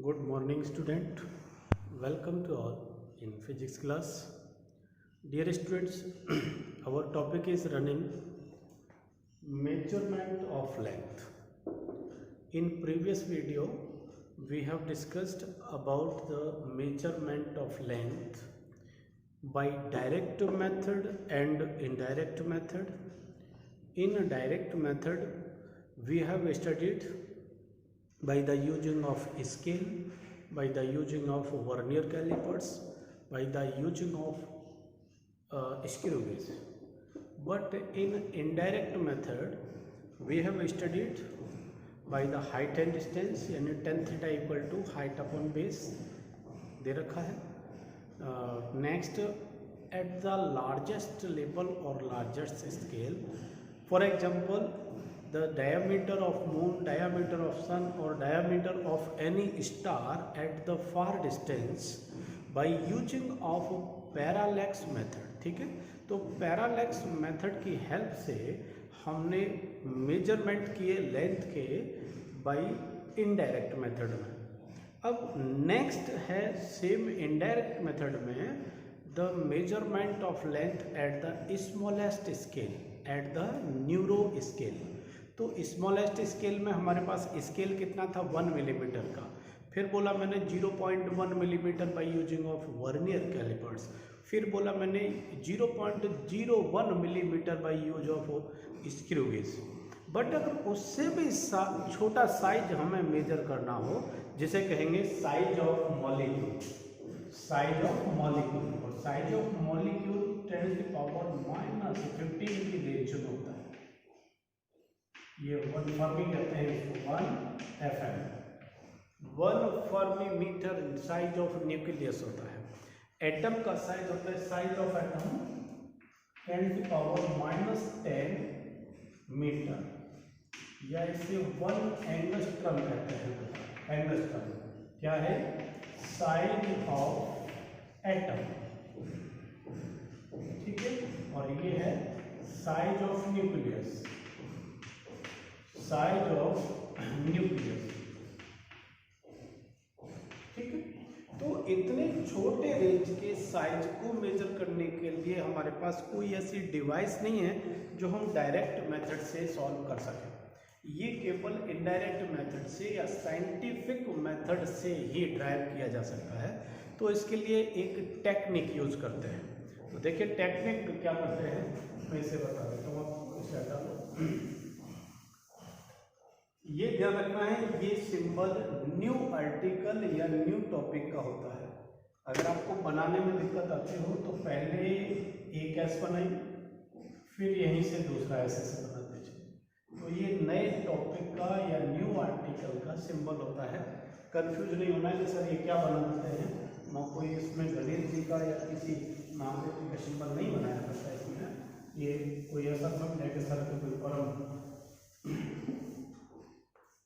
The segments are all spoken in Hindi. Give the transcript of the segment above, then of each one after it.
Good morning, student. Welcome to all in physics class. Dear students, our topic is running measurement of length. In previous video, we have discussed about the measurement of length by direct method and indirect method. In a direct method, we have studied by the using of scale, by the using of vernier calipers, by the using of screw gauge. But in indirect method, we have studied by the height and distance, यानी tan theta equal to height upon base दे रखा है. Next, at the largest level or largest scale, for example, the diameter of moon, diameter of sun or diameter of any star at the far distance by using of parallax method. ठीक है, तो पैरालैक्स मेथड की हेल्प से हमने मेजरमेंट किए लेंथ के बाय इनडायरेक्ट मेथड में. अब नेक्स्ट है सेम इनडायरेक्ट मेथड में the measurement of length at the smallest scale, at the neuro scale. तो स्मॉलेस्ट स्केल में हमारे पास स्केल कितना था 1 मिलीमीटर का. फिर बोला मैंने 0.1 millimetre by using of vernier callipers. फिर बोला मैंने 0.01 millimetre by use of screw gauge. But अगर उससे भी छोटा साइज हमें मेजर करना हो, जिसे कहेंगे size of molecule, size of molecule. और साइज ऑफ मॉलिक्यूल 10⁻⁻15 की रेंज में होता है. ये 1 फर्मी कहते हैं इसको, 1 FM, 1 fermi metre size of nucleus होता है. एटम का साइज होता है, साइज ऑफ एटम 10⁻10 मीटर, या इसे 1 एंगस्ट्रम कहते हैं. एंगस्ट्रम क्या है? Size of atom. ठीक है, और ये है size of nucleus, size of nucleus. ठीक है, तो इतने छोटे रेंज के साइज को मेजर करने के लिए हमारे पास कोई ऐसी डिवाइस नहीं है जो हम डायरेक्ट मेथड से सॉल्व कर सकें. ये केवल इनडायरेक्ट मेथड से या साइंटिफिक मेथड से ही ड्राइव किया जा सकता है. तो इसके लिए एक टेक्निक यूज करते हैं. तो देखिए टेक्निक क्या करते हैं, मैं इसे बता देता हूँ आपको. इसे हटा लो. ये ध्यान रखना है, ये सिंबल न्यू आर्टिकल या न्यू टॉपिक का होता है. अगर आपको बनाने में दिक्कत आती हो तो पहले एक एस बनाइए, फिर यहीं से दूसरा एस ऐसे बना दीजिए. तो ये नए टॉपिक का या न्यू आर्टिकल का सिंबल होता है. कंफ्यूज नहीं होना है कि सर ये क्या बना देते हैं. मैं कोई इसमें गणेश जी का या किसी महादेव जी का सिंबल नहीं बनाया करता इसमें. ये कोई ऐसा मत है कि सर कोई परम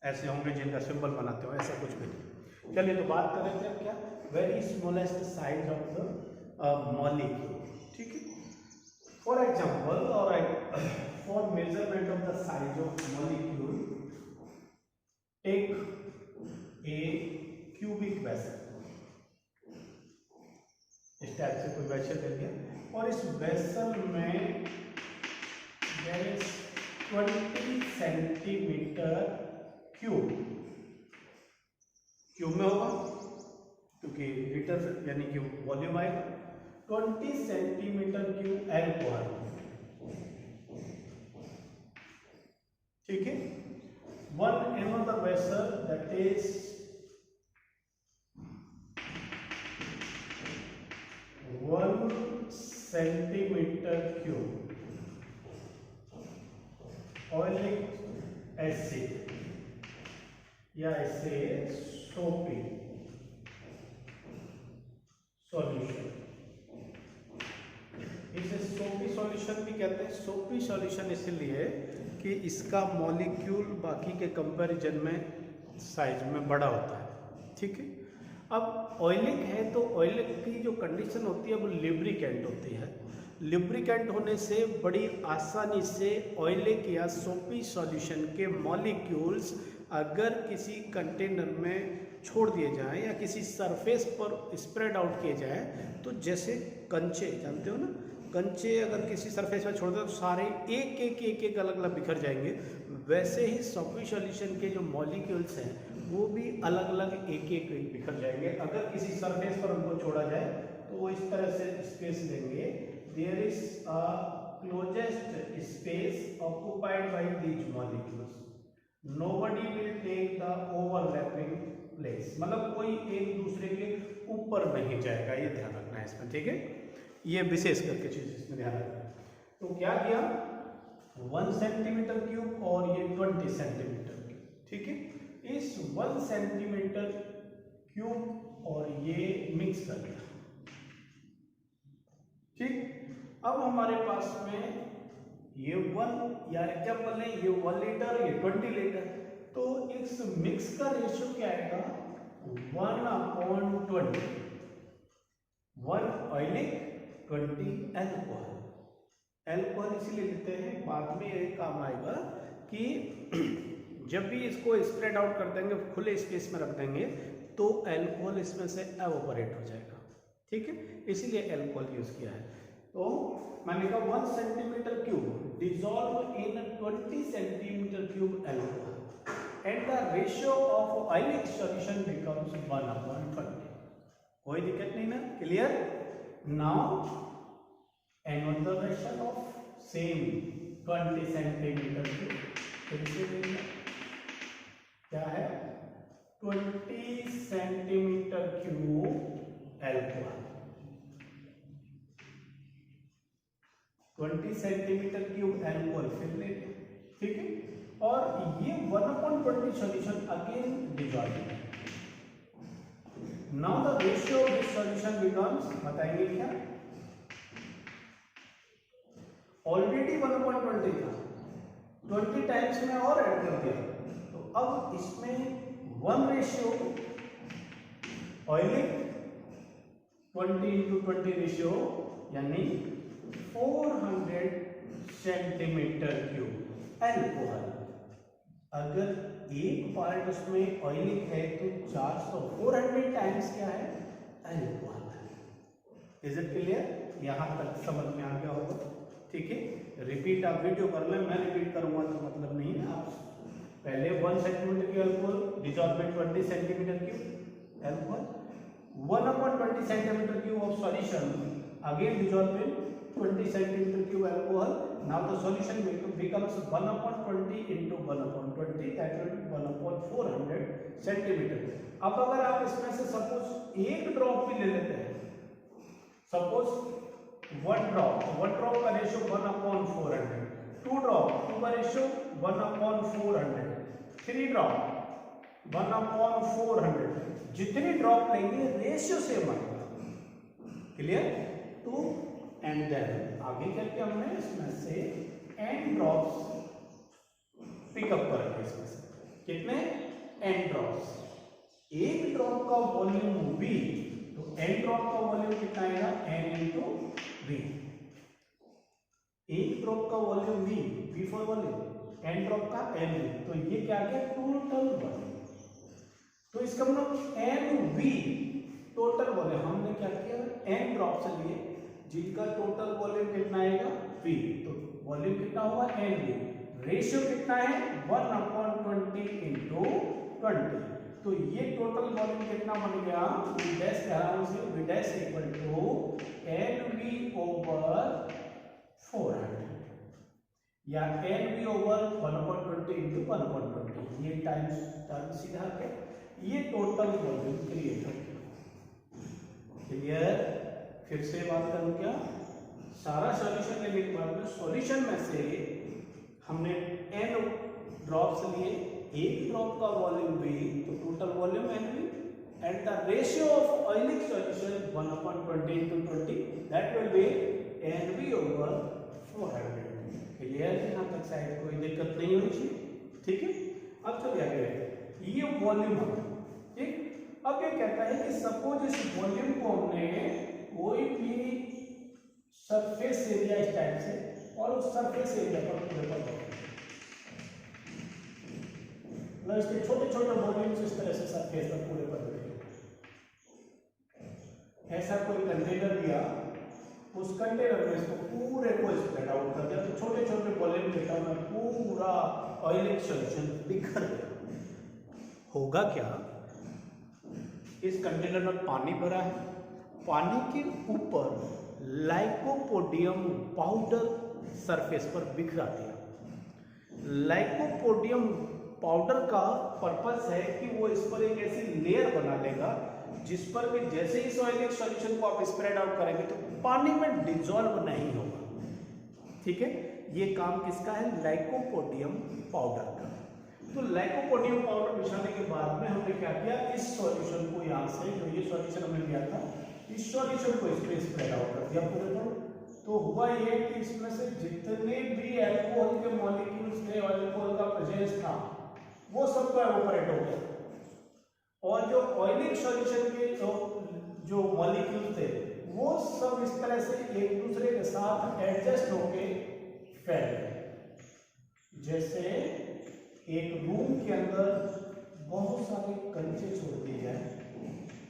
ऐसे होंगे जिनका सिंबल बनाते हो, ऐसा कुछ भी नहीं. चलिए तो बात कर रहे थे क्या, very smallest size of the molecule. ठीक है, फॉर एग्जांपल और for measurement of the size of molecule take a cubic vessel. इस टाइप से कोई वेसल ले लिया और इस वेसल में there is 20 centimetre cube. Cube में होगा क्योंकि लीटर यानी कि वॉल्यूम आएगा. 20 सेंटीमीटर क्यूब एल्कोहल. ठीक है, one another vessel that is 1 centimetre cube oleic acid, या इसे सोपी सॉल्यूशन. इसे सोपी सॉल्यूशन भी कहते हैं. सोपी सॉल्यूशन इसलिए कि इसका मॉलिक्यूल बाकी के कंपैरिजन में साइज में बड़ा होता है. ठीक है, अब ऑयलिक है तो ऑयलिक की जो कंडीशन होती है वो लिब्रिकेंट होती है. लुब्रिकेंट होने से बड़ी आसानी से ऑयलिक या सोपी सॉल्यूशन के मॉलिक्यूल्स अगर किसी कंटेनर में छोड़ दिए जाएं या किसी सरफेस पर स्प्रेड आउट किए जाएं, तो जैसे कंचे जानते हो ना, कंचे अगर किसी सरफेस में छोड़ दो तो सारे एक अलग अलग बिखर जाएंगे। वैसे ही सोपी सॉल्यूशन के जो मॉलिक्यूल्स हैं वो भी अलग अलग एक बिखर जाएंगे अगर किसी सरफेस पर उनको छोड़ा जाए। तो वो इस तरह से स्पेस लेंगे, there is a closest space occupied by these molecules, nobody will take the overlapping place, मतलब कोई एक दूसरे के ऊपर नहीं जाएगा, ये ध्यान रखना है इसमें, ठीक है। ये विशेष करके चीज इसमें ध्यान रखना। तो क्या किया, 1 सेंटीमीटर क्यूब और ये 20 सेंटीमीटर क्यूब, ठीक है। इस 1 सेंटीमीटर क्यूब और ये मिक्स कर दिया, ठीक। अब हमारे पास में ये 1 या एग्जाम्पल है, ये 1 लीटर, ये 20 लीटर, तो इस मिक्स का रेशियो क्या आएगा, 1/20, 1 ऑयलिक 20 एल्कोहल। एल्कोहल इसीलिए लेते हैं, बाद में ये काम आएगा कि जब भी इसको स्प्रेड आउट कर देंगे, खुले स्पेस में रख देंगे, तो एल्कोहल इसमें से एवोपरेट हो जाएगा, ठीक है, इसीलिए एल्कोहल यूज किया है। तो मैंने कहा 1 centimetre cube dissolve in 20 centimetre cube alcohol and the ratio of oleic solution becomes 1/20। कोई दिक्कत नहीं ना, clear. Now another version of same 20 centimetre cube, क्या है, 20 centimetre cube alcohol, 20 centimetre cube alcohol फिर लेते, ठीक है। और ये 1/20 solution again dissolve. Now the ratio of this solution becomes, बताएंगे क्या, ऑलरेडी 1/20 था, 20 टाइम्स में और ऐड कर दिया, तो अब इसमें 1 रेशियो ऑयलिक 20/20 रेशियो यानी 400 सेंटीमीटर क्यूब एल्कोहल। अगर एक पार्ट उसमें ऑयलिक है तो 400 टाइम्स क्या है, एल्कोहल। इज इट क्लियर, यहां तक समझ में आ गया होगा, ठीक है। रिपीट आप वीडियो कर लें, मैं रिपीट करूंगा तो मतलब नहीं है। आप पहले 1 centimetre cube alcohol dissolve in 20 centimetre cube alcohol, 1/20 centimetre cube of solution again dissolve in 20 centimetre cube alcohol. Now the solution becomes 1/20 into 1/20, that will be 1/400 centimetre. अब अगर आप इसमें से सपोज एक ड्रॉप भी ले लेते हैं, सपोज 1 ड्रॉप का रेशियो 1/400, 2 ड्रॉप, 2 का रेशियो 1/400, 3 ड्रॉप 1/400, जितनी ड्रॉप लेंगे रेशियो सेम आएगा, क्लियर। तो एंड देन आगे करके हमने इसमें से n ड्रॉप्स पिकअप करेंगे, इसमें से कितने, n ड्रॉप्स, एक ड्रॉप का वॉल्यूम v, तो n ड्रॉप का वॉल्यूम कितना आएगा, n into v, एक ड्रॉप का volume v for volume, n drop का n, तो ये क्या आ गया, टोटल वॉल्यूम। तो इसका मतलब nv टोटल वॉल्यूम, हमने क्या किया, n ड्रॉप्स लिए जिनका टोटल वॉल्यूम कितना आएगा, v, तो वॉल्यूम कितना होगा, nv, रेशियो कितना है, 1/20 into 20, तो ये टोटल वॉल्यूम कितना बन गया, v डैश कह रहा हूं, v dash equal to nv over 400 या nv ओवर 1/20 into 1/20, ये टाइम्स टर्म सीधा के ये टोटल वॉल्यूम क्रिएट हो गया, क्लियर। फिर से बात करूं क्या, सारा सॉल्यूशन लेने के बाद में सॉल्यूशन में से हमने n ड्रॉप्स लिए, एक ड्रॉप का वॉल्यूम v, तो total volume nv, and the ratio of oleic solution 1/20 into 20, that will be nv over 400, clear. यहां तक शायद कोई दिक्कत नहीं होनी चाहिए, ठीक है। अब चलिए आगे, ये वॉल्यूम है, ठीक। अब ये कहता है कि सपोज इस वॉल्यूम को हमने कोई भी सरफेस एरिया इस टाइप से, और उस सरफेस एरिया पर पूरे पर मतलब इसके छोटे छोटे वॉल्यूम्स इस तरह से सरफेस पर पूरे पर बैठे। ऐसा कोई कंटेनर लिया, उस कंटेनर में इसको पूरे को स्प्रेड आउट कर दिया, तो छोटे छोटे वॉल्यूम के टर्म में पूरा ऑयलिक सॉल्यूशन बिखर गया। होगा क्या, इस कंटेनर में पानी भरा है, पानी के ऊपर लाइकोपोडियम पाउडर सरफेस पर बिखरा दिया। लाइकोपोडियम पाउडर का पर्पस है कि वो इस पर एक ऐसी लेयर बना लेगा जिस पर भी जैसे ही ऑयलिक सॉल्यूशन को आप स्प्रेड आउट करेंगे तो पानी में डिसॉल्व नहीं होगा। ठीक है, ये काम किसका है, लाइकोपोडियम पाउडर का। तो लाइकोपोडियम पाउडर बिछाने के बाद में हमने क्या किया, इस सॉल्यूशन को यहाँ से जो ये सॉल्यूशन हमने लिया था, इस सॉल्यूशन को इस पे स्प्रेड आउट कर दिया पूरे पर। तो हुआ ये कि इसमें से जितने भी अल्कोहल के मॉलिक्यूल्स थे, अल्कोहल का प्रेजेंस था, वो सबको एवोपरेट हो गया, और जो ऑयलिक सॉल्यूशन के जो मॉलिक्यूल थे वो सब इस तरह से एक दूसरे के साथ एडजस्ट होके फैल गए। जैसे एक रूम के अंदर बहुत सारे कंचे छोड़ दिए जाए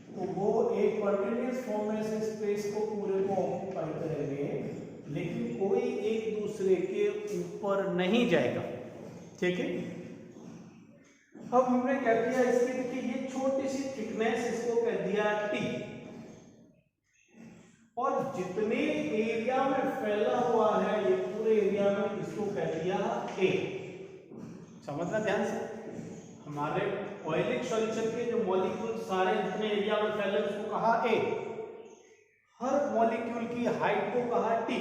तो वो एक कंटिन्यूअस फॉर्म में से स्पेस को पूरे को ऑक्यूपाई करेंगे, लेकिन कोई एक दूसरे के ऊपर नहीं जाएगा। ठीक है, अब हमने क्या किया, इसकी देखिए ये छोटी सी थिकनेस, इसको कह दिया टी, और जितने एरिया में फैला हुआ है ये पूरे एरिया में, इसको कह दिया ए। समझना ध्यान से, हमारे ऑयलिक सॉल्यूशन के जो मॉलिक्यूल सारे जितने एरिया में फैले उसको कहा ए, हर मॉलिक्यूल की हाइट को कहा टी,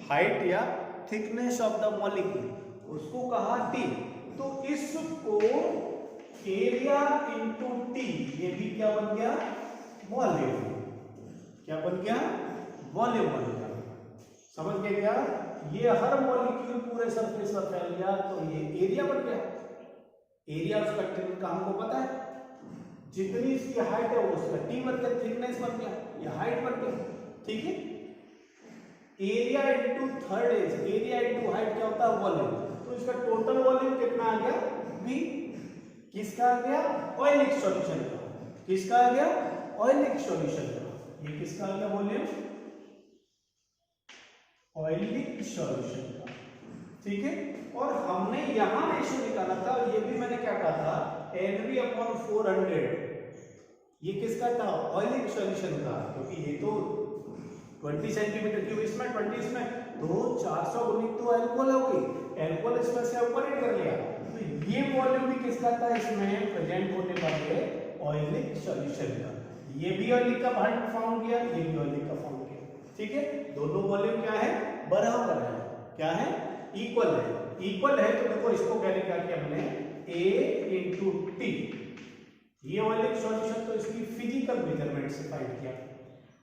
हाइट या थिकनेस ऑफ द मॉलिक्यूल उसको कहा टी। तो इसको एरिया इंटू टी, ये भी क्या बन गया, वॉल्यूम। क्या बन गया, वॉल्यूम बन गया। समझ गए क्या, ये हर मॉलिक्यूल पूरे सरफेस पर फैल गया तो ये एरिया बन गया। एरिया ऑफ स्पेक्ट्रम का हमको पता है, जितनी इसकी हाइट है वो उसका टी बन गया, थिकनेस बन गया, ये हाइट बन गया। ठीक है, area into third edge, area into height क्या होता है, वॉल्यूम। तो इसका टोटल वॉल्यूम कितना आ गया, बी। किसका आ गया, ऑयलिक सॉल्यूशन का। किसका आ गया, ऑयलिक सॉल्यूशन का। ये किसका आ गया वॉल्यूम, ऑयलिक सॉल्यूशन का। ठीक है, और हमने यहां रेशियो निकाला था, और ये भी मैंने क्या कहा था, NV/400। ये किसका था, ऑयलिक सॉल्यूशन का, क्योंकि ये तो 20 सेंटीमीटर क्यूब इसमें, 20 इसमें, तो 400 गुणित तो एल्कोहल हो गई, एल्कोहल इसमें से ऑपरेट कर लिया। तो ये वॉल्यूम भी किसका था, इसमें प्रेजेंट होने वाले ऑयलिक सॉल्यूशन का। ये भी ऑयलिक का पार्ट फॉर्म किया, ये भी ऑयलिक का फॉर्म किया। ठीक है, दोनों वॉल्यूम क्या है, बराबर है। क्या है, इक्वल है। इक्वल है तो देखो इसको कहने क्या किया हमने, A इंटू टी। ये ऑयलिक सॉल्यूशन तो इसकी फिजिकल मेजरमेंट से फाइंड किया,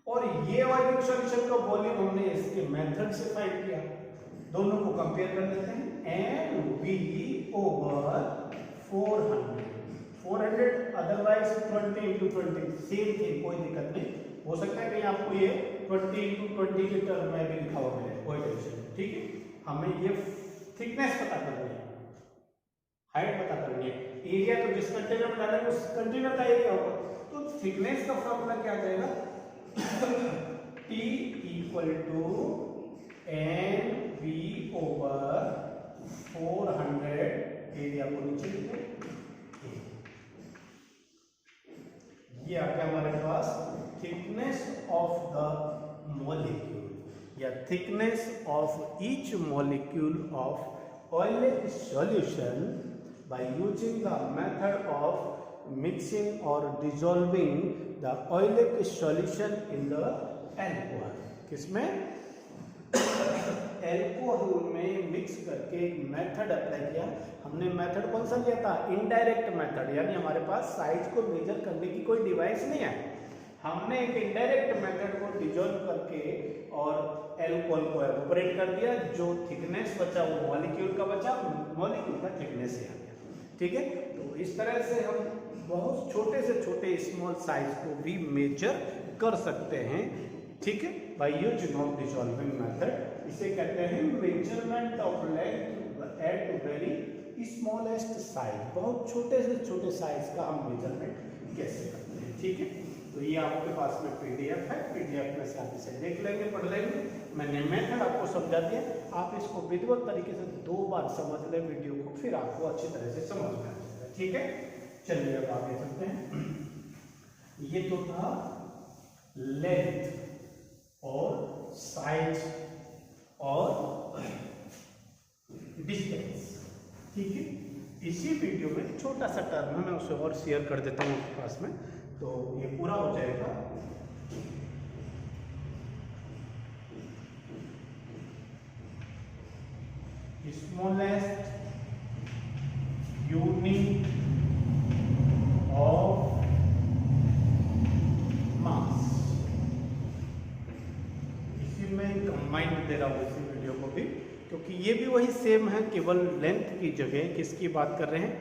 और ये ऑयलिक सॉल्यूशन का वॉल्यूम हमने इसके मेथड से फाइंड किया। दोनों को कंपेयर कर लेते हैं, NV/400, 400 otherwise 20 into 20 same thing, कोई दिक्कत नहीं। हो सकता है कहीं आपको ये 20 इंटू 20 के टर्म में भी लिखा हुआ मिले, कोई टेंशन नहीं। ठीक है, हमें ये थिकनेस पता करनी है, हाइट पता करनी है, एरिया तो जिस कंटेनर में डालेंगे उस कंटेनर का एरिया होगा। तो थिकनेस का फॉर्मूला क्या आ जाएगा, T equal to NV/400, area को नीचे लिखो, ये आ गया हमारे पास थिकनेस ऑफ द मॉलिक्यूल या thickness of each molecule of oleic solution by using the method of mixing और dissolving the oleic solution in the alcohol. किसमें, एल्कोहल में मिक्स करके मेथड अप्लाई किया हमने। मेथड कौन सा लिया था, इनडायरेक्ट मेथड, यानी हमारे पास साइज को मेजर करने की कोई डिवाइस नहीं है। हमने एक इनडायरेक्ट मेथड को डिसॉल्व करके और एल्कोहल को एवोपरेट कर दिया, जो थिकनेस बचा वो मॉलिक्यूल का बचा, मॉलिक्यूल का थिकनेस आ गया। ठीक है, तो इस तरह से हम बहुत छोटे से छोटे स्मॉल साइज को भी मेजर कर सकते हैं। ठीक है, by using of dissolving method. इसे कहते हैं measurement of length at very smallest size. बहुत छोटे से छोटे साइज का हम मेजरमेंट कैसे करते हैं, ठीक है। तो ये आपके पास में पीडीएफ है, पीडीएफ में साथ से देख लेंगे, पढ़ लेंगे। मैंने मेथड आपको समझा दिया, आप इसको विधिवत तरीके से 2 बार समझ ले वीडियो को, फिर आपको अच्छी तरह से समझ में आ जाएगा, ठीक है। चलिए अब आगे चलते हैं। ये तो था लेंथ और साइज और डिस्टेंस, ठीक है। इसी वीडियो में छोटा सा टर्म है, मैं उसे और शेयर कर देता हूँ आपके पास में, तो ये पूरा हो जाएगा। Smallest unit of mass. इसी में कंबाइंड दे रहा हूँ इसी वीडियो को भी, क्योंकि ये भी वही सेम है, केवल लेंथ की जगह किसकी बात कर रहे हैं,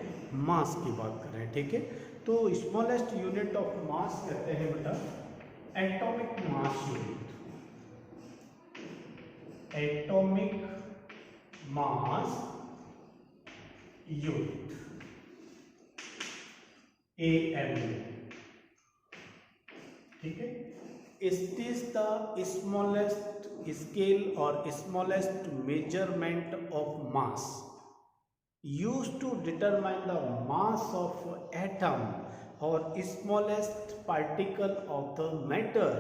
मास की बात कर रहे हैं, ठीक है। तो स्मॉलेस्ट यूनिट ऑफ मास कहते हैं बेटा atomic mass unit. Atomic mass unit AMU, ठीक है। It is the smallest scale और smallest measurement of mass used to determine the mass of atom और smallest particle of the matter।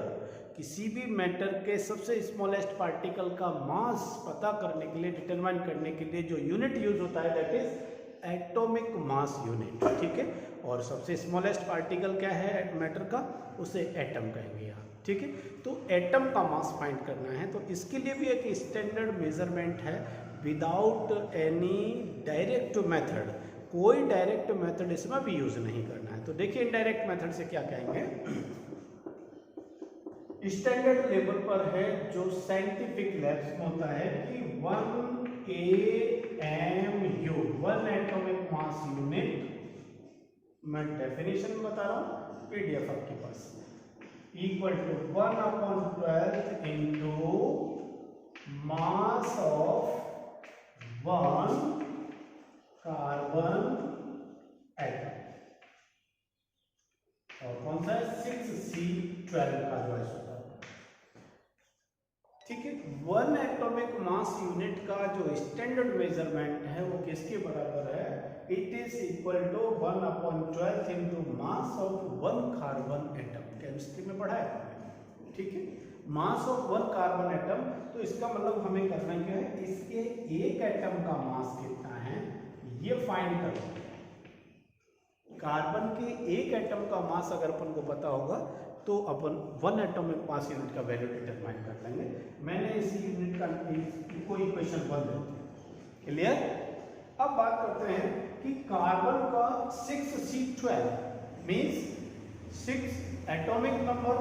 किसी भी मैटर के सबसे स्मॉलेस्ट पार्टिकल का मास पता करने के लिए, डिटरमाइन करने के लिए जो यूनिट यूज होता है that is atomic mass unit, ठीक है। और सबसे स्मॉलेस्ट पार्टिकल क्या है मैटर का, उसे एटम कहेंगे यहाँ, ठीक है। तो एटम का मास फाइंड करना है, तो इसके लिए भी एक स्टैंडर्ड मेजरमेंट है विदाउट एनी डायरेक्ट मेथड। कोई डायरेक्ट मेथड इसमें भी यूज नहीं करना है। तो देखिए इनडायरेक्ट मेथड से क्या कहेंगे, स्टैंडर्ड लेवल पर है जो साइंटिफिक लैब्स में होता है कि 1 AMU 1 एटॉमिक मास यूनिट, मैं डेफिनेशन बता रहा हूँ, पीडीएफ आपके पास, equal to 1/12 into mass of 1 carbon atom, और कौन सा है 6C12 का जो है, ठीक है। 1 एटॉमिक मास यूनिट का जो स्टैंडर्ड मेजरमेंट है वो किसके बराबर है, it is equal to 1/12 into mass of 1 carbon atom. Chemistry में पढ़ा है, ठीक है। मास ऑफ 1 कार्बन एटम, तो इसका मतलब हमें करना क्या है, इसके एक एटम का मास कितना है ये फाइंड करो। कार्बन के एक एटम का मास अगर अपन को पता होगा तो अपन 1 एटॉमिक मास यूनिट का वैल्यू डिटरमाइन कर लेंगे। मैंने इसी यूनिट का कोई इक्वेशन 1 दे दी, क्लियर। अब बात करते हैं कि कार्बन का 6C12 means 6 atomic number,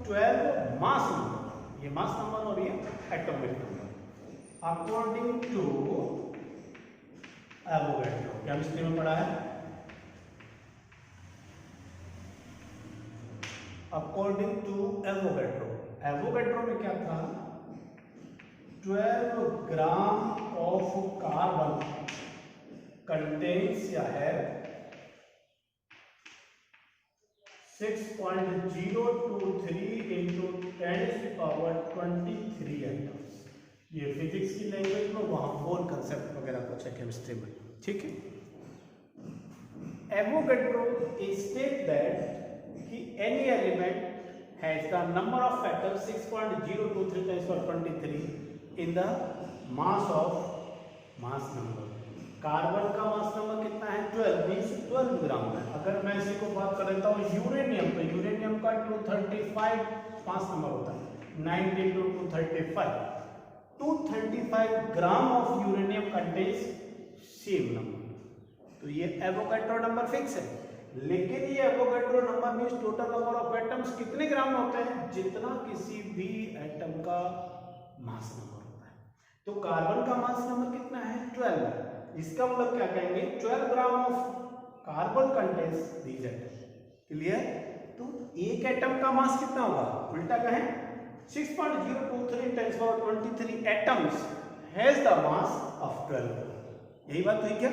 12 mass number, ये मास नंबर और ये atomic number according to Avogadro. Chemistry में पढ़ा है, अकॉर्डिंग टू एवोगैड्रो। एवोगैड्रो में क्या था, 12 ग्राम ऑफ कार्बन कंटेन्स या है 6.023 इंटू 10⁻23 एटम्स। ये फिजिक्स की लैंग्वेज में, वहां 4 कंसेप्ट वगैरह कुछ है केमिस्ट्री में, ठीक है। एवोगैड्रो स्टेट दैट कि any element has the number of atoms 6.023 times 10⁻23 in the mass of mass number। Carbon का मास नंबर कितना है 12 मीन्स 12 ग्राम है। अगर मैं इसी को बात कर लेता हूँ यूरेनियम, तो यूरेनियम का 235 मास नंबर होता है, 9 × 235, 235 gram of uranium contains same number. तो ये एवोगैड्रो नंबर फिक्स है, लेकिन ये Avogadro number means total number of atoms कितने ग्राम में होते हैं, जितना किसी भी एटम का मास नंबर होता है। तो कार्बन का मास नंबर कितना है 12, इसका मतलब क्या कहेंगे 12 gram of carbon contains these atom, clear. तो एक एटम का मास कितना होगा, उल्टा कहें 6.023 10 power 23 atoms has the mass of 12 gram। यही बात हुई क्या?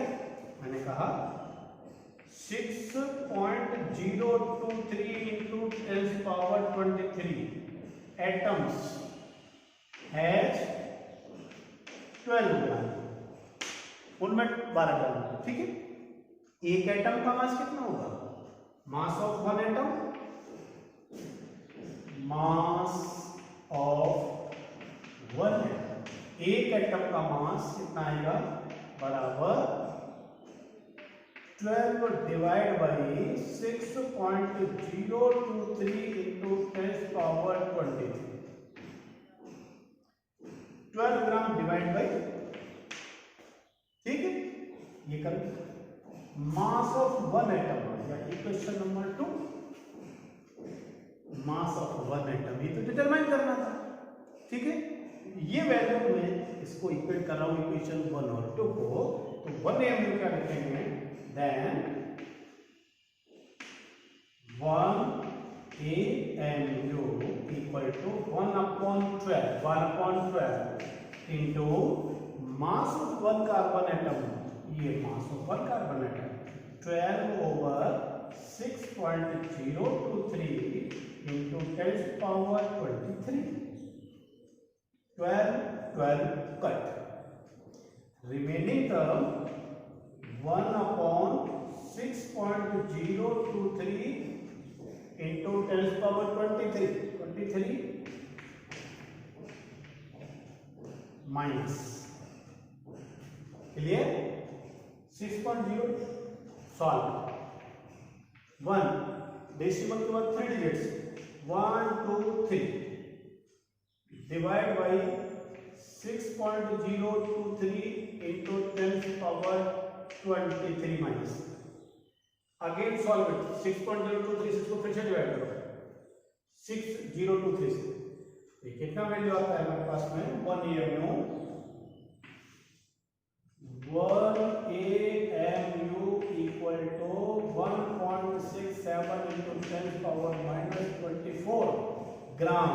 मैंने कहा 6.023 into 10 power 23 atoms has 12 ग्राम, उनमें 12 ग्राम, ठीक है। एक एटम का मास कितना होगा? मास of one atom, mass of one atom, एक एटम का मास कितना आएगा? बराबर 12 divide by 6.023 into 10 power 23, 12 gram divide by, ठीक है। ये कर मास ऑफ वन एटम या equation number 2, mass of one atom, ये तो डिटरमाइन करना था, ठीक है। ये वैल्यू में इसको इक्वेट कर रहा हूं इक्वेशन 1 और 2 को, तो 1 एमयू क्या लिखेंगे? Then 1 AMU equal to 1/12 into mass of one carbon atom, ये mass of one carbon atom 12/6.023 into 10 power 23, 12 cut, remaining term 1/6.023 into 10 power 23 minus, clear? 6.0 solve, 1 decimal के बाद 3 digits 1 2 3 divide by 6.023 into 10 power 23 minus, again solve it, 6.023 से इसको फिर से डिवाइड करो 6023 से, ये कितना वैल्यू आता है हमारे पास में? 1 AMU equal to 1.67 into 10 power -24 gram.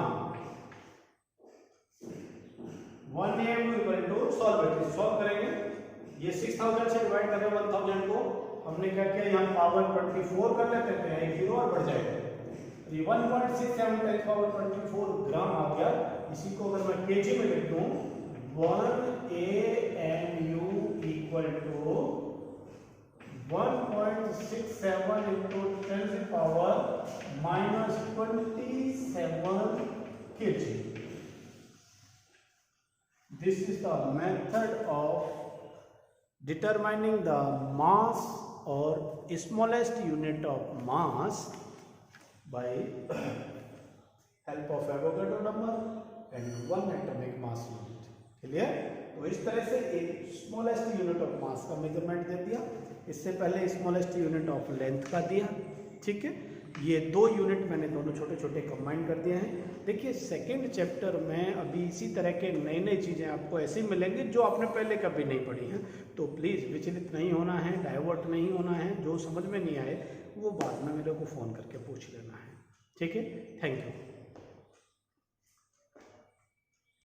1 AMU equal to, solve it, solve करेंगे, ये 6000 से डिवाइड कर रहे हैं 1000 को, हमने क्या किया यहाँ पावर 24 कर लेते थे, एक जीरो और बढ़ जाएगा, ये 1.67 10 पावर 24 ग्राम आ गया। इसी को अगर मैं केजी में लिख दूं, 1 AMU equal to 1.67 into 10 power -27 kg। This is the method of determining the mass or smallest unit of mass by help of Avogadro number and one atomic mass unit। Clear? तो इस तरह से एक स्मॉलेस्ट यूनिट ऑफ मास का मेजरमेंट दे दिया, इससे पहले स्मॉलेस्ट यूनिट ऑफ लेंथ का दिया, ठीक है। ये दो यूनिट मैंने दोनों छोटे छोटे कंबाइन कर दिए हैं। देखिए सेकंड चैप्टर में अभी इसी तरह के नई नई चीज़ें आपको ऐसी मिलेंगी जो आपने पहले कभी नहीं पढ़ी हैं, तो प्लीज़ विचलित नहीं होना है, डाइवर्ट नहीं होना है, जो समझ में नहीं आए वो बाद में मेरे को फ़ोन करके पूछ लेना है, ठीक है। Thank you.